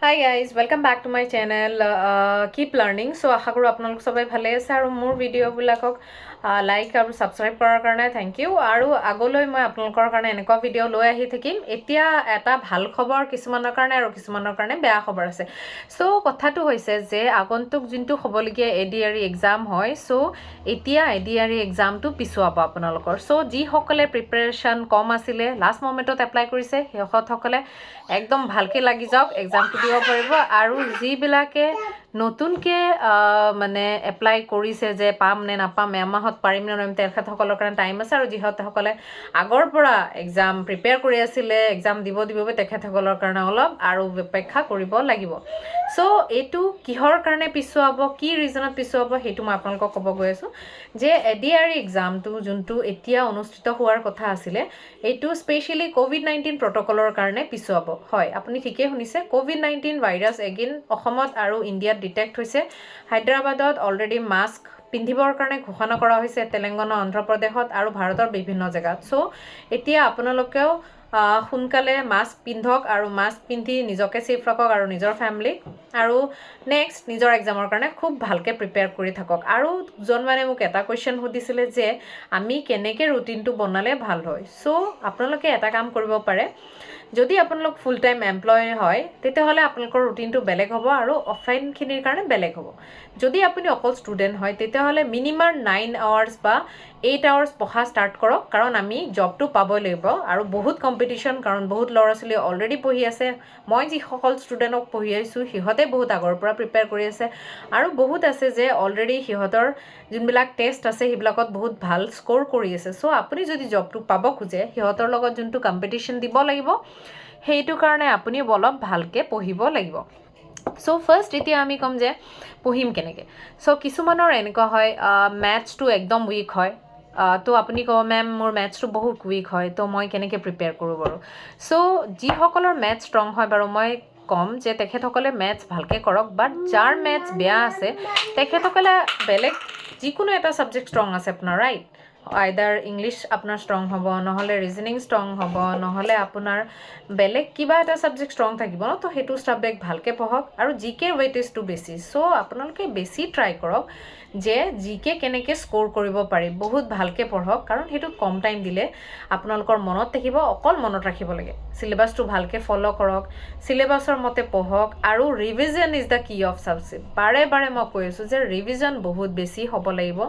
Hi guys, welcome back to my channel. Keep learning. So আশা কৰো আপোনালোক সবাই ভালে আছে আৰু মোৰ ভিডিও বিলাকক লাইক আৰু সাবস্ক্ৰাইব কৰাৰ কাৰণে থ্যাংক ইউ আৰু আগলৈ মই আপোনালোকৰ কাৰণে এনেকুৱা ভিডিও লৈ আহি থাকিম এতিয়া এটা ভাল খবৰ কিছুমানৰ কাৰণে আৰু কিছুমানৰ কাৰণে বেয়া খবৰ আছে সো কথাটো হৈছে যে আগন্তুক যোনটো হ'বলগীয়া এডিআৰই এক্সাম হয় সো এতিয়া এডিআৰই এক্সামটো পিছুৱাব আপোনালোকৰ সো যি সকলে প্ৰিপাৰেচন কম আছিলে লাষ্ট মোমেন্টত এপ্লাই কৰিছে হেসকলে একদম ভালকে লাগি যাওক এক্সামটো দিব পাৰিব আৰু যিবিলাকে নতুনকে মানে এপ্লাই কৰিছে যে পাম নে নাপাম এমাহত পাৰিম নে নোৱাৰিম তেখেতসকলৰ কাৰণে টাইম আছে আৰু যিসকলে আগৰ পৰা এক্সাম প্ৰিপেয়াৰ কৰি আছিলে এক্সাম দিব তেখেতসকলৰ কাৰণে অলপ আৰু অপেক্ষা কৰিব লাগিব সো এইটো কিহৰ কাৰণে পিছুৱাব কি ৰিজনত পিছুৱাব সেইটো মই আপোনালোকক ক'ব গৈ আছো যে এডিআৰই এক্সামটো যোনটো এতিয়া অনুষ্ঠিত হোৱাৰ কথা আছিলে এইটো স্পেশালি কোভিড-19 প্ৰটোকলৰ কাৰণে পিছুৱাব হয় আপুনি ঠিকই শুনিছে কোভিড-19 ভাইৰাছ এগেইন অসমত আৰু ইণ্ডিয়াত ডিটেক্ট হৈছে হায়দৰাবাদত অলৰেডি মাস্ক পিন্ধিবৰ কাৰণে ঘোষণা কৰা হৈছে তেলেংগানা অন্ধ্ৰ প্ৰদেশত আৰু ভাৰতৰ বিভিন্ন জেগাত সো এতিয়া আপোনালোকেও সোনকালে মাস্ক পিন্ধক আৰু মাস্ক পিন্ধি নিজকে সেফ ৰাখক আৰু নিজৰ ফ্যামিলিক আৰু নেক্সট নিজৰ এক্সামৰ কাৰণে খুব ভালকে প্ৰিপেয়াৰ কৰি থাকক আৰু জনমানে মোক এটা কোৱেশ্চন সুধিছিলে যে আমি কেনেকে ৰুটিনটো বনালে ভাল হয় সো আপোনালোকে এটা কাম কৰিব পাৰে যদি আপোনালোক ফুল টাইম এমপ্লয় হয় তেতিয়াহলে আপোনালোকৰ ৰুটিনটো বেলেগ হ'ব আৰু অফলাইন খিনিৰ কাৰণে বেলেগ হ'ব যদি আপুনি অকল ষ্টুডেন্ট হয় তেতিয়াহলে মিনিমাম 9 আৱাৰ্স বা 8 আৱাৰ্স পঢ়া ষ্টাৰ্ট কৰক কাৰণ আমি জবটো পাবই লাগিব আৰু বহুত কম্পিটিশন কাৰণ বহুত ল'ৰা ছোৱালী অলৰেডি পঢ়ি আছে মই যি সকল ষ্টুডেন্টক পঢ়ি আইছো সিহঁতে বহুত আগৰ পৰা প্ৰিপেয়াৰ কৰি আছে আৰু বহুত আছে যে অলৰেডি সিহঁতৰ যোনবিলাক টেষ্ট আছে হিবিলাকত বহুত ভাল স্কোৰ কৰি আছে সো আপুনি যদি জবটো পাব খুজে সিহঁতৰ লগত যোনটো কম্পিটিশন দিব লাগিব সেইটো কাৰণে আপুনি অলপ ভালকে পঢ়িব লাগিব সো ফাৰ্স্ট এতিয়া আমি কম যে পঢ়িম কেনেকে সো কিছুমানৰ এনেকুৱা হয় ম্যাথছটো একদম উইক হয় তো আপুনি কব মেম মোৰ ম্যাথছটো বহুত উইক হয় তো মই কেনেকে প্ৰিপেয়াৰ কৰোঁ বাৰু সো যিসকলৰ ম্যাথ ষ্ট্ৰং হয় বাৰু মই কম যে তেখেতসকলে ম্যাথছ ভালকে কৰক বাট যাৰ ম্যাথছ বেয়া আছে তেখেতসকলে বেলেগ যিকোনো এটা সাবজেক্ট ষ্ট্ৰং আছে আপোনাৰ ৰাইট আইদাৰ ইংলিশ আপোনাৰ ষ্ট্ৰং হ'ব নহলে ৰিজনিং ষ্ট্ৰং হ'ব নহলে আপোনাৰ বেলেগ কিবা এটা সাবজেক্ট ষ্ট্ৰং থাকিব ন তো হেতু সাবজেক্ট ভালকে পঢ়ক আৰু জিকে ওয়েটেজটো বেছি সো আপোনালোকে বেছি ট্ৰাই কৰক যে জিকে কেনেকে স্কোৰ কৰিব পাৰি বহুত ভালকে পঢ়ক কাৰণ হেতু কম টাইম দিলে আপোনালোকৰ মনত থাকিব অকল মনত ৰাখিব লাগে সিলেবাসটো ভালকে ফলো কৰক সিলেবাসৰ মতে পঢ়ক আৰু ৰিভিজন ইজ দা কি অফ সাকসেস বাৰে বাৰে মই কৈ আছো যে ৰিভিজন বহুত বেছি হ'ব লাগিব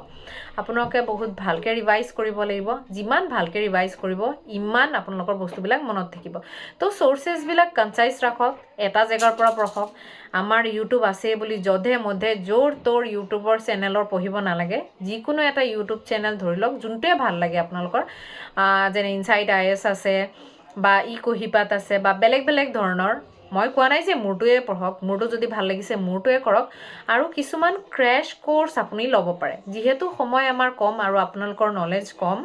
আপোনালোকে বহুত ভালকে ৰিভাইজ কৰিব লাগিব যিমান ভালকে ৰিভাইজ কৰিব ইমান আপোনালোকৰ বস্তুবিলাক মনত থাকিব তো সোৰ্সেস বিলাক কনসাইজ ৰাখক এটা জেগাৰ পৰা পঢ়ক আমাৰ ইউটিউব আছে বুলি জধে মধে জোৰ তোৰ ইউটিউবৰ চেনেলৰ পঢ়িব নালাগে যিকোনো এটা ইউটিউব চেনেল ধৰি লওক যোনটোৱে ভাল লাগে আপোনালোকৰ যেনে ইনসাইড আইএস আছে বা ই কহিপাত আছে বা বেলেগ বেলেগ ধৰণৰ মই কোৱা নাই যে মোৰটোৱে পঢ়ক মোৰটো যদি ভাল লাগিছে মোৰটোৱে কৰক আৰু কিছুমান ক্ৰ্যাশ কোৰ্স আপুনি ল'ব পাৰে যেহেতু সময় আমাৰ কম আৰু আপোনালোকৰ নলেজ কম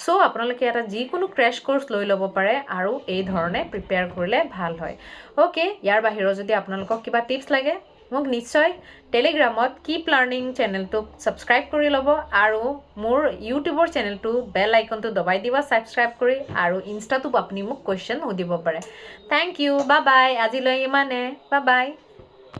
সো আপোনালোকে এটা যিকোনো ক্ৰ্যাশ কোৰ্স লৈ ল'ব পাৰে আৰু এই ধৰণে প্ৰিপেয়াৰ কৰিলে ভাল হয় ওকে ইয়াৰ বাহিৰৰ যদি আপোনালোকক কিবা টিপছ লাগে মোক নিশ্চয় টেলিগ্ৰামত কিপ লাৰ্নিং চেনেলটো সাবস্ক্ৰাইব কৰি ল'ব আৰু মোৰ ইউটিউবৰ চেনেলটো বেল আইকনটো দবাই দিবা সাবস্ক্ৰাইব কৰি আৰু ইনষ্টাটো আপুনি মোক কোৱেশ্চন সুধিব পাৰে থ্যাংক ইউ বাই বাই আজিলৈ ইমানে বাই বাই